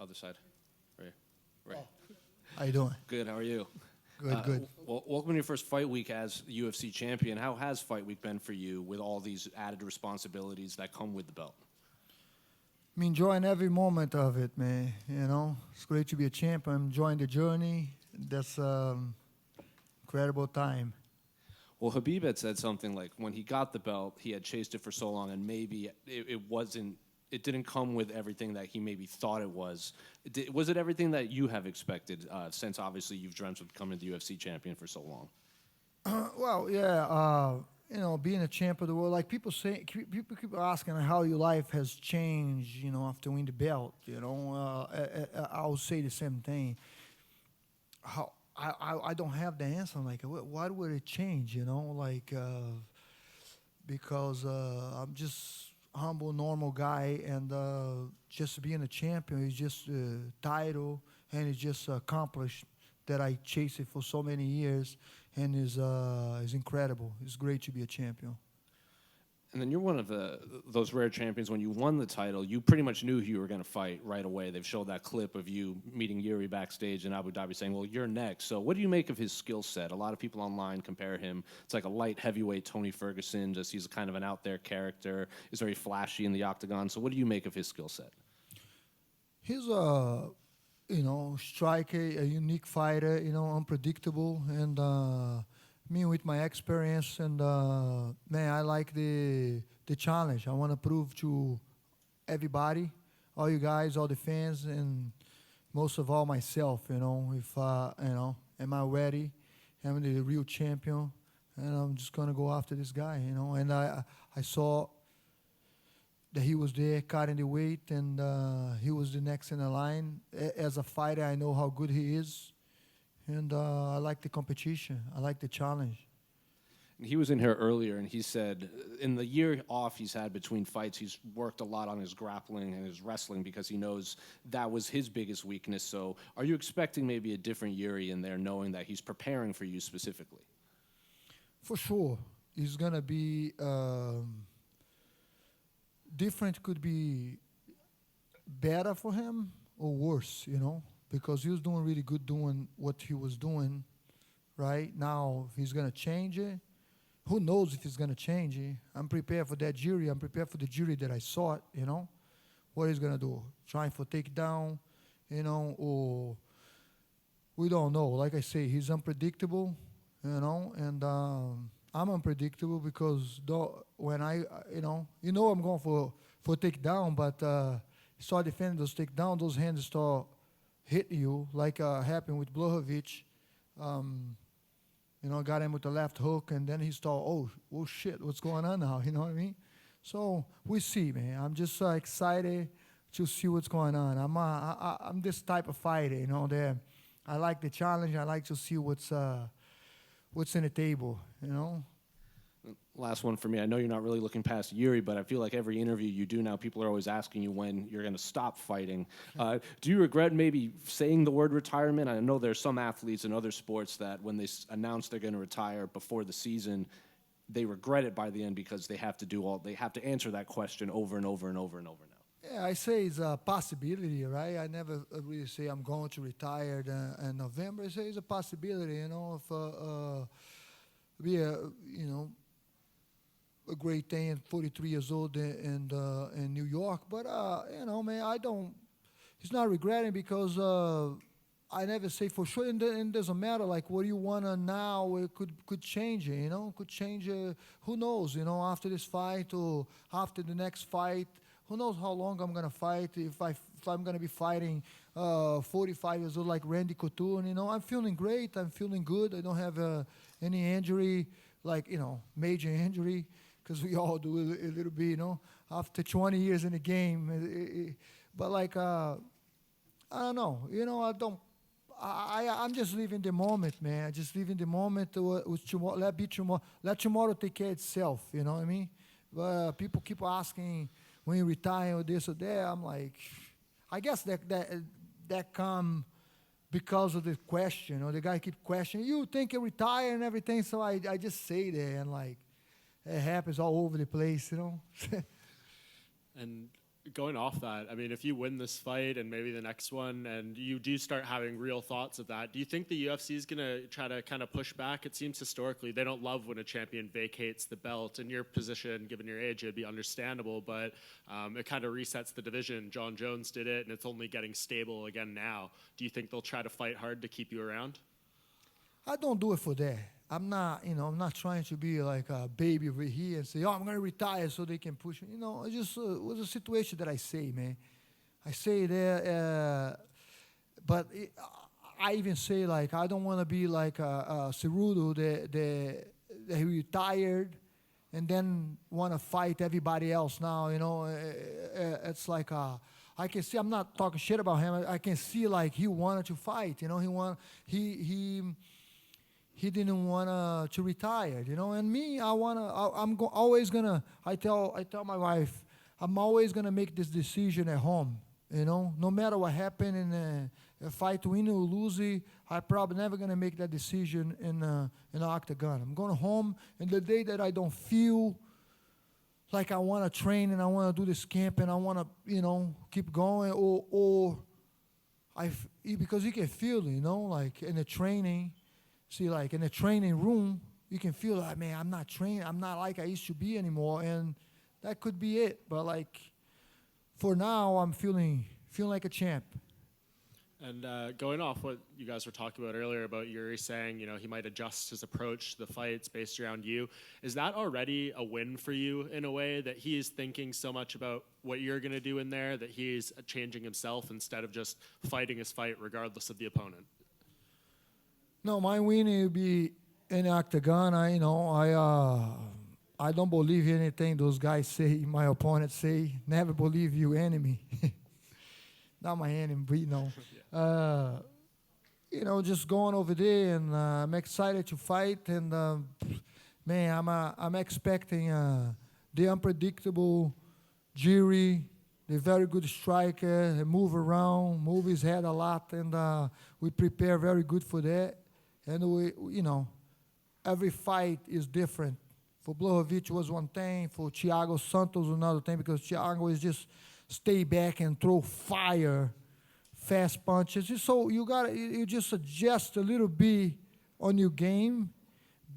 Other side. Right. How you doing? Good. How are you? Good. Well, welcome to your first fight week as UFC champion. How has fight week been for you with all these added responsibilities that come with the belt? I'm enjoying every moment of it, man. You know, it's great to be a champ. I'm enjoying the journey. That's incredible time. Well, Khabib had said something like when he got the belt, he had chased it for so long, and maybe it didn't come with everything that he maybe thought it was. Was it everything that you have expected, since obviously you've dreamt of becoming the UFC champion for so long? Well, yeah. You know, being a champ of the world, like people keep asking how your life has changed. You know, after winning the belt. You know, I will say the same thing. How I don't have the answer. I'm like, why would it change? You know, like because I'm just humble, normal guy, and just being a champion is just a title, and it's just accomplished that I chased it for so many years, and is incredible. It's great to be a champion. And then you're one of those rare champions. When you won the title, you pretty much knew who you were going to fight right away. They've showed that clip of you meeting Jiri backstage in Abu Dhabi saying, well, you're next. So what do you make of his skill set? A lot of people online compare him. It's like a light heavyweight Tony Ferguson. Just he's kind of an out there character. He's very flashy in the octagon. So what do you make of his skill set? He's a striker, a unique fighter, unpredictable, and me with my experience, and man, I like the challenge. I want to prove to everybody, all you guys, all the fans, and most of all myself, if am I ready? Am I the real champion? And I'm just gonna go after this guy, And I saw that he was there cutting the weight, and he was the next in the line. As a fighter, I know how good he is. And I like the competition. I like the challenge. He was in here earlier, and he said in the year off he's had between fights, he's worked a lot on his grappling and his wrestling because he knows that was his biggest weakness. So are you expecting maybe a different Jiri in there, knowing that he's preparing for you specifically? For sure. He's going to be different, could be better for him or worse, because he was doing really good doing what he was doing. Right now, he's gonna change it. Who knows if he's gonna change it? I'm prepared for that Jiri. I'm prepared for the Jiri that I saw. What he's gonna do? Trying for takedown, or we don't know. Like I say, he's unpredictable, and I'm unpredictable because when I'm going for takedown, but start defending those takedown, those hands start hit you like happened with Blachowicz. Got him with the left hook, and then he started, oh shit, what's going on now? You know what I mean? So we see, man. I'm just excited to see what's going on. I'm this type of fighter, that I like the challenge. I like to see what's in the table, Last one for me. I know you're not really looking past Jiri, but I feel like every interview you do now, people are always asking you when you're going to stop fighting. Do you regret maybe saying the word retirement? I know there's some athletes in other sports that when they announce they're going to retire before the season, they regret it by the end because they have to answer that question over and over and over and over now. Yeah, I say it's a possibility, right? I never really say I'm going to retire in November. I say it's a possibility, if be a great thing at 43 years old in New York. But, man, he's not regretting because I never say for sure. And it doesn't matter, like, what you want to now, it could change it, could change it. Who knows, after this fight or after the next fight. Who knows how long I'm going to fight, if I'm going to be fighting 45 years old like Randy Couture. I'm feeling great. I'm feeling good. I don't have any injury, like, major injury. Because we all do a little bit, after 20 years in the game. But like, I don't know, I'm just living the moment, man. I just living the moment with tomorrow. Let tomorrow take care of itself, you know what I mean? But people keep asking when you retire or this or that. I'm like, I guess that come because of the question. The guy keep questioning, you think you retire and everything? So I just say that, and like, it happens all over the place, And Going off that, I mean, if you win this fight and maybe the next one, and you do start having real thoughts of that, do you think the UFC is going to try to kind of push back? It seems historically they don't love when a champion vacates the belt. In your position, given your age, it would be understandable, but it kind of resets the division. John Jones did it, and it's only getting stable again now. Do you think they'll try to fight hard to keep you around? I don't do it for that. I'm not, I'm not trying to be like a baby over here and say, oh, I'm going to retire so they can push me. It just was a situation that I say, man. I say that, but I even say, like, I don't want to be like Cerudo that he retired and then want to fight everybody else now, It's like, I can see, I'm not talking shit about him. I can see, like, he wanted to fight, he didn't want to retire, And me, always gonna. I tell my wife, I'm always gonna make this decision at home, No matter what happened in a fight, win or lose, I'm probably never gonna make that decision in an octagon. I'm going home, and the day that I don't feel like I want to train and I want to do this camp and I want to, keep going, or because you can feel it, like in the training. See, like in the training room, you can feel like, man, I'm not trained. I'm not like I used to be anymore, and that could be it. But like, for now, I'm feeling like a champ. And going off what you guys were talking about earlier about Jiri saying, he might adjust his approach to the fights based around you. Is that already a win for you in a way that he is thinking so much about what you're going to do in there that he's changing himself instead of just fighting his fight regardless of the opponent? No, my winning will be in the octagon. I don't believe anything those guys say, my opponents say. Never believe you enemy. Not my enemy, but just going over there, and I'm excited to fight. And man, I'm expecting the unpredictable Jiri, the very good striker, move around, move his head a lot, and we prepare very good for that. And every fight is different. For Blachowicz was one thing, for Thiago Santos another thing, because Thiago is just stay back and throw fire, fast punches. So you just adjust a little bit on your game,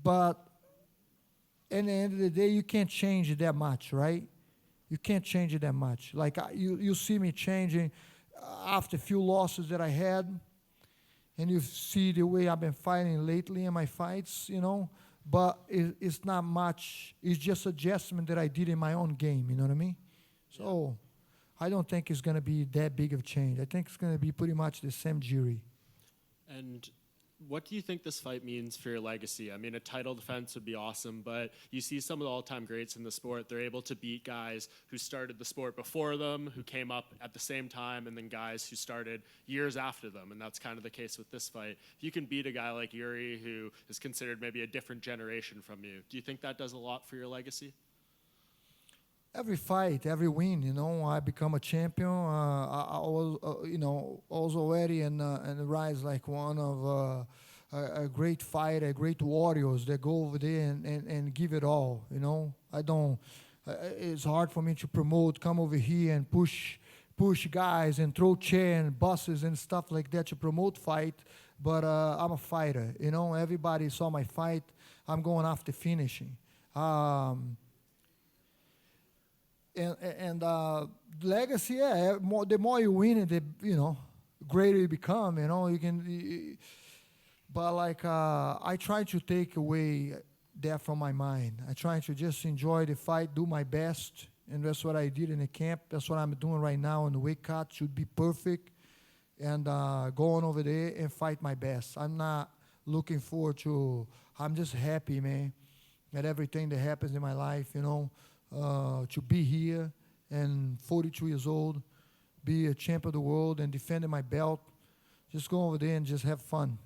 but at the end of the day, you can't change it that much, right? You can't change it that much. Like you see me changing after a few losses that I had. And you see the way I've been fighting lately in my fights, But it's not much. It's just adjustment that I did in my own game, you know what I mean? So I don't think it's going to be that big of change. I think it's going to be pretty much the same Jiri. And what do you think this fight means for your legacy? I mean, a title defense would be awesome, but you see some of the all-time greats in the sport. They're able to beat guys who started the sport before them, who came up at the same time, and then guys who started years after them, and that's kind of the case with this fight. If you can beat a guy like Jiri, who is considered maybe a different generation from you, do you think that does a lot for your legacy? Every fight, every win, I become a champion. I was, also already in the rise like one of a great fighter, great warriors that go over there and give it all. I don't. It's hard for me to promote, come over here and push guys and throw chair and buses and stuff like that to promote fight. But I'm a fighter. Everybody saw my fight. I'm going after finishing. And legacy, yeah. The more you win, the greater you become. You can. But like I try to take away that from my mind. I try to just enjoy the fight, do my best, and that's what I did in the camp. That's what I'm doing right now in the weight cut. Should be perfect, and going over there and fight my best. I'm not looking forward to. I'm just happy, man, at everything that happens in my life. To be here and 42 years old, be a champ of the world and defending my belt. Just go over there and just have fun.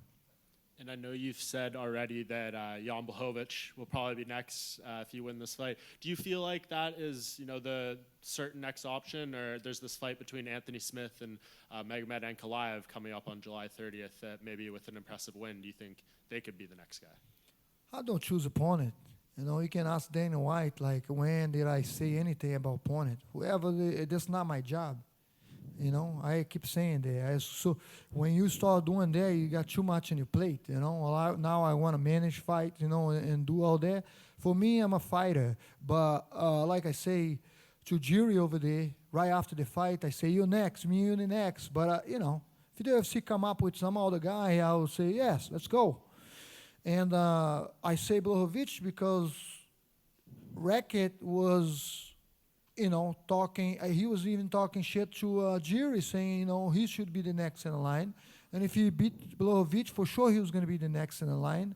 And I know you've said already that Jan Blachowicz will probably be next if you win this fight. Do you feel like that is, the certain next option, or there's this fight between Anthony Smith and Magomed Ankalaev coming up on July 30th that maybe with an impressive win, do you think they could be the next guy? I don't choose opponent. You know, you can ask Dana White, like, when did I say anything about opponent? Whoever, that's not my job. You know, I keep saying that. So when you start doing that, you got too much on your plate. You know, now I want to manage fight, you know, and do all that. For me, I'm a fighter. But like I say to Jiri over there, right after the fight, I say, you next, me, you next. But, you know, if the UFC come up with some other guy, I will say, yes, let's go. And I say Blachowicz because Racket was, you know, talking. He was even talking shit to Jiri, saying, you know, he should be the next in the line. And if he beat Blachowicz, for sure he was going to be the next in the line.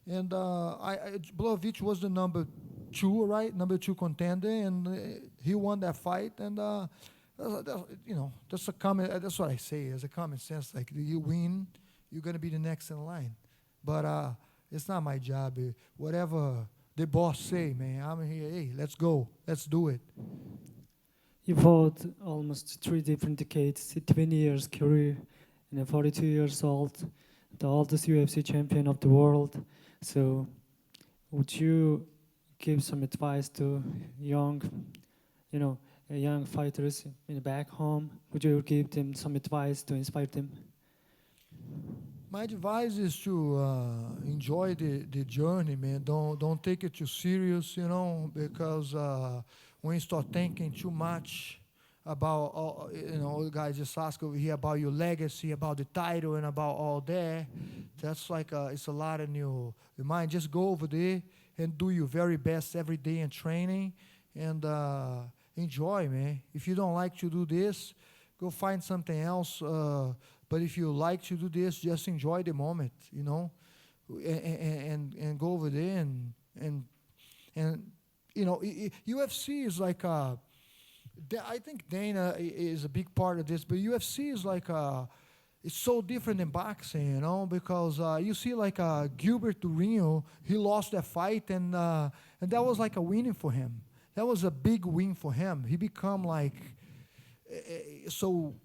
And Blachowicz was the number 2, right? Number 2 contender, and he won that fight. And you know, that's a common. That's what I say. As a common sense, like you win, you're going to be the next in the line. But it's not my job. Whatever the boss say, man, I'm here. Hey, let's go. Let's do it. You fought almost 3 different decades, 20 years career, and 42 years old, the oldest UFC champion of the world. So would you give some advice to young, you know, young fighters in the back home? Would you give them some advice to inspire them? My advice is to enjoy the journey, man. Don't take it too serious, you know, because when you start thinking too much about, you know, the guys just ask over here about your legacy, about the title, and about all that, that's like it's a lot in your mind. Just go over there and do your very best every day in training, and enjoy, man. If you don't like to do this, go find something else. But if you like to do this, just enjoy the moment, you know, and go over there and you know, UFC is like I think Dana is a big part of this, but UFC is like it's so different than boxing, you know, because you see like Gilbert Durinho, he lost that fight, and that was like a winning for him. That was a big win for him. He become like so.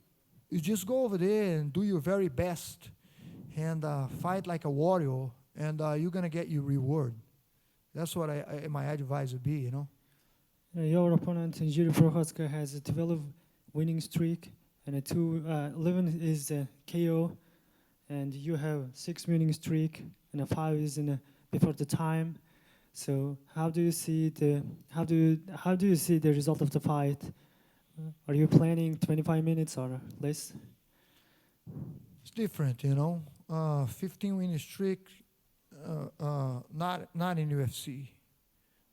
You just go over there and do your very best and fight like a warrior, and you're going to get your reward. That's what my advice would be, you know. Your opponent, Jiri Prochazka, has a 12 winning streak, and 11 is a KO, and you have 6 winning streak, and a 5 is before the time. So how do you see the result of the fight? Are you planning 25 minutes or less? It's different, you know. 15 winning streak, not in UFC.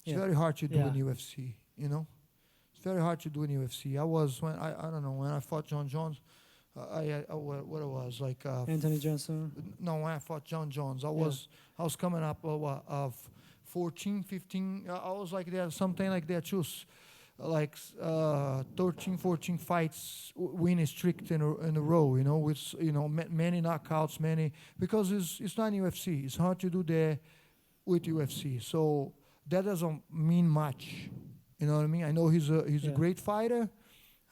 It's very hard to do in UFC, you know. It's very hard to do in UFC. I don't know, when I fought John Jones, what it was like Anthony Johnson. No, when I fought John Jones, I was coming up of 14, 15. I was like that, something like that too. Like 13, 14 fights winning streak in a row, you know, with, you know, many knockouts, because it's not UFC. It's hard to do that with UFC. So that doesn't mean much. You know what I mean? I know he's a great fighter.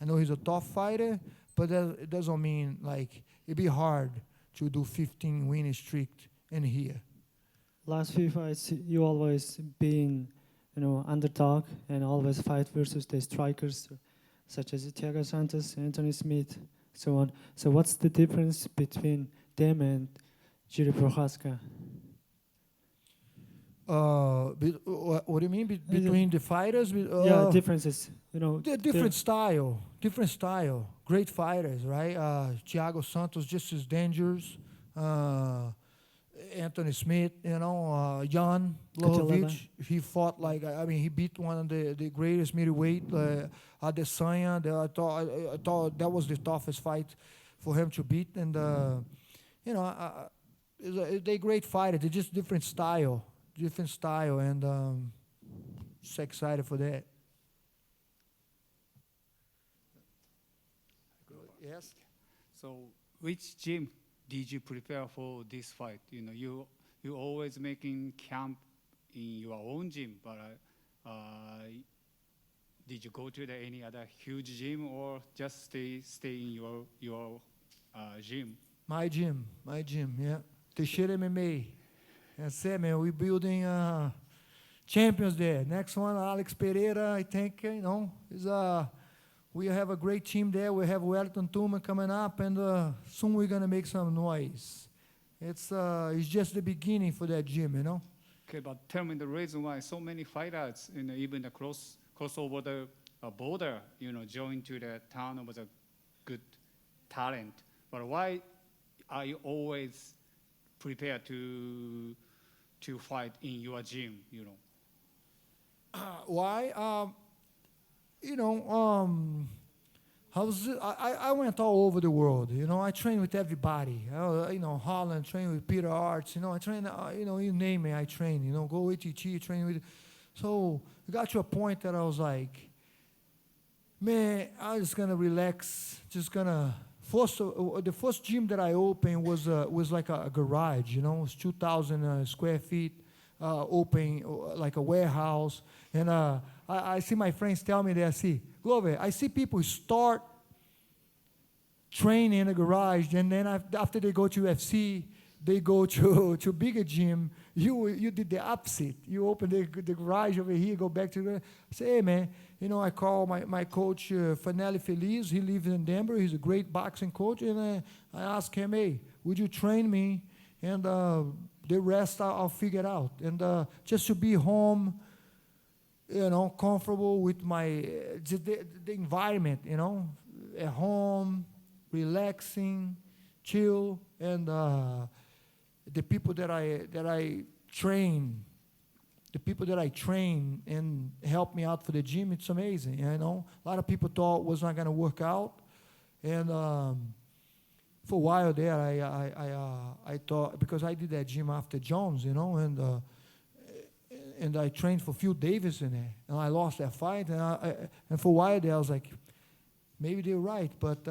I know he's a tough fighter, but it doesn't mean like it'd be hard to do 15 winning streak in here. Last few fights, you always been, you know, underdog and always fight versus the strikers, such as Thiago Santos, Anthony Smith, so on. So what's the difference between them and Jiri Prochazka? What do you mean between the fighters? Differences. You know, different style. Great fighters, right? Thiago Santos just as dangerous. Anthony Smith, you know, Jan Blachowicz, he fought like, I mean, he beat one of the greatest middleweight, Adesanya. I thought that was the toughest fight for him to beat. And, you know, they're great fighters. They're just different style. And just excited for that. Yes? So which gym did you prepare for this fight? You know, you always making camp in your own gym, but did you go to any other huge gym or just stay in your gym? My gym, yeah. Teixeira MMA. That's it, man. We're building champions there. Next one, Alex Pereira, I think, is we have a great team there. We have Wellington Tuma coming up, and soon we're going to make some noise. It's just the beginning for that gym, Okay, but tell me the reason why so many fighters, even the cross over the border, join to the town with a good talent. But why are you always prepared to fight in your gym? Why? I went all over the world. I train with everybody. Holland, train with Peter Arts. I train. You name it, I train. Go ATT, train with. So it got to a point that I was like, man, I'm just gonna relax. Just gonna. The first gym that I opened was like a garage. It was 2,000 square feet. Open like a warehouse, and I see my friends tell me that, Glover, I see people start training in a garage, and then after they go to UFC, they go to bigger gym. You did the opposite. You open the garage over here, go back to the. I say, hey man, I call my coach Fanelli Feliz. He lives in Denver. He's a great boxing coach, and I asked him, hey, would you train me? And the rest I'll figure out. And just to be home, comfortable with my the environment, at home, relaxing, chill, and the people that I train, and help me out for the gym, it's amazing. A lot of people thought it was not going to work out, and for a while there, I thought, because I did that gym after Jones, and I trained for Phil Davis in there, and I lost that fight, and for a while there, I was like, maybe they're right, but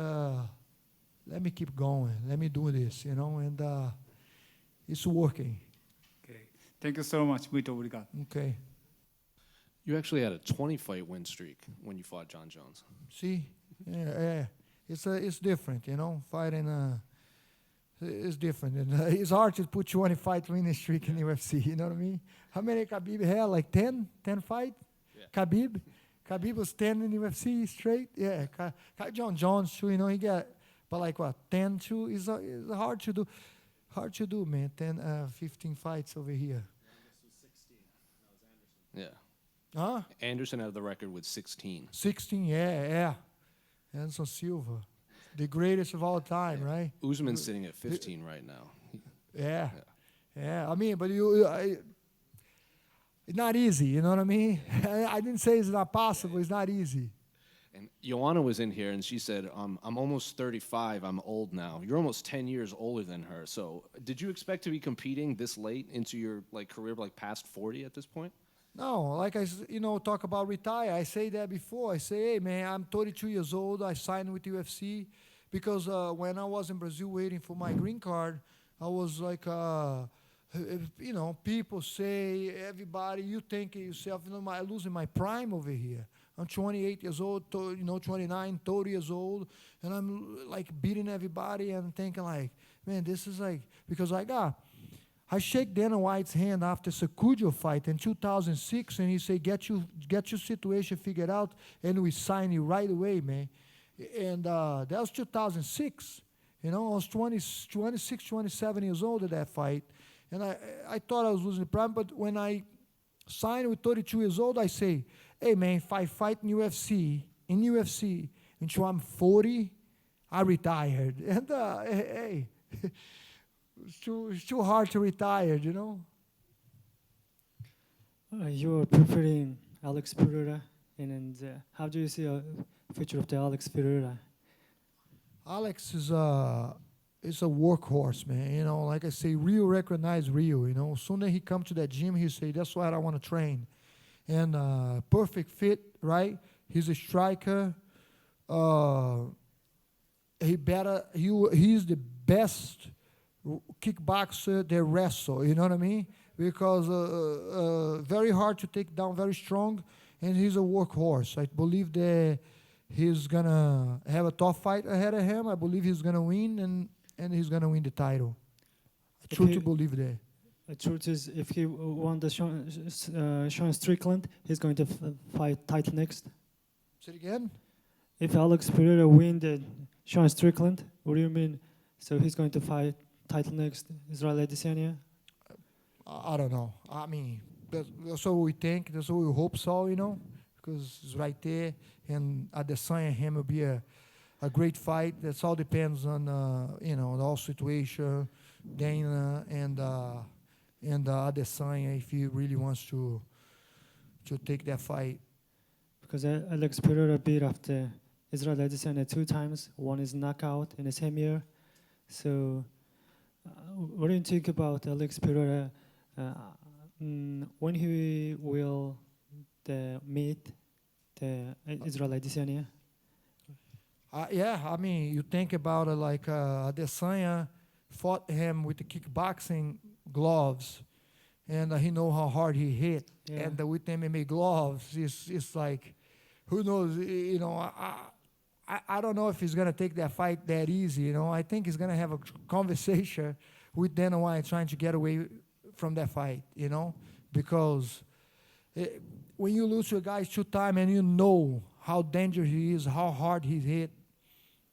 let me keep going, let me do this, and it's working. Okay, thank you so much. Muito obrigado. Okay. You actually had a 20-fight win streak when you fought John Jones. See, yeah. It's different, fighting. It's different, and it's hard to put 25 winning streak in UFC. You know what I mean? How many Khabib had? Like 10 fights. Yeah. Khabib was 10 in UFC straight. Yeah, John Jones too. He got, but like what 10 too is hard to do. Hard to do, man. 10, 15 fights over here. Yeah. Huh? Anderson had the record with 16. 16, yeah. Anderson Silva, the greatest of all time, right? Usman's sitting at 15 right now. Yeah. I mean, but it's not easy. You know what I mean? I didn't say it's not possible. It's not easy. And Joanna was in here, and she said, I'm almost 35. I'm old now. You're almost 10 years older than her. So did you expect to be competing this late into your career, past 40 at this point? No, like talk about retire. I say that before. I say, hey, man, I'm 32 years old. I signed with UFC because when I was in Brazil waiting for my green card, I was like, people say, everybody, you think of yourself, I'm losing my prime over here. I'm 28 years old, 29, 30 years old, and I'm beating everybody and thinking man, this is because I shake Dana White's hand after Sacudio fight in 2006, and he said, get your situation figured out, and we sign you right away, man. And that was 2006. I was 26, 27 years old at that fight, and I thought I was losing the prime, but when I signed with 32 years old, I say, hey, man, if I fight in UFC until I'm 40, I retired. And, hey, it's too hard to retire, You're preparing Alex Pereira, and how do you see a future of the Alex Pereira? Alex is a workhorse, man. Like I say, Rio recognize Rio. As soon as he come to that gym, he say, that's what I want to train. And perfect fit, right? He's a striker. He's the best kickboxer that wrestle, you know what I mean? Because very hard to take down, very strong, and he's a workhorse. I believe that he's gonna have a tough fight ahead of him. I believe he's gonna win, and he's gonna win the title. I truly believe that. The truth is, if he won the Sean Strickland, he's going to fight title next. Say it again. If Alex Pereira win the Sean Strickland, what do you mean? So he's going to fight title next, Israel Adesanya? I don't know. I mean, that's what we think. That's what we hope so, you know, because it's right there. And Adesanya and him will be a great fight. That's all depends on, you know, the whole situation, Dana and Adesanya, if he really wants to take that fight. Because Alex Pereira beat after Israel Adesanya 2 times. One is knockout in the same year. So, what do you think about Alex Pereira when he will meet the Israel Adesanya? Yeah, I mean, you think about it like Adesanya fought him with the kickboxing gloves, and he know how hard he hit. Yeah. And with MMA gloves, it's like, who knows? You know, I don't know if he's gonna take that fight that easy. You know, I think he's gonna have a conversation with Dana White trying to get away from that fight. You know, because when you lose to a guy 2 times and you know how dangerous he is, how hard he hit,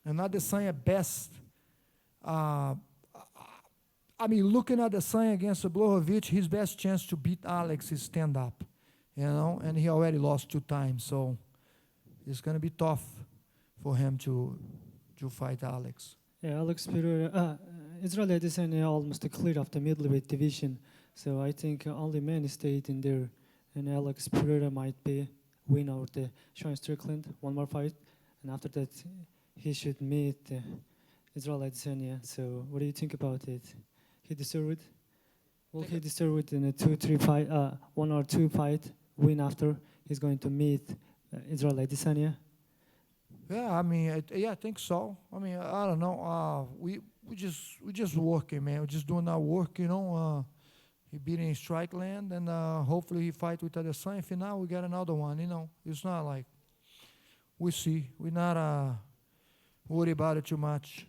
and Adesanya best. I mean, looking at Adesanya against Blachowicz, his best chance to beat Alex is stand-up, you know, and he already lost 2 times, so it's going to be tough for him to fight Alex. Yeah, Alex Pereira, Israel Adesanya almost cleared of the middleweight division, so I think only man stayed in there, and Alex Pereira might be winner of the Sean Strickland, 1 more fight, and after that he should meet Israel Adesanya. So what do you think about it? He deserved it? Will he deserve it in a 2-3 fight, 1 or 2 fight win after he's going to meet Israel Adesanya? Yeah, I mean, I think so. I mean, I don't know. We just working, man. We're just doing our work, you know. He beat in Strickland, and hopefully he fight with Adesanya. If now we got another one, you know. It's not like we see. We're not worried about it too much.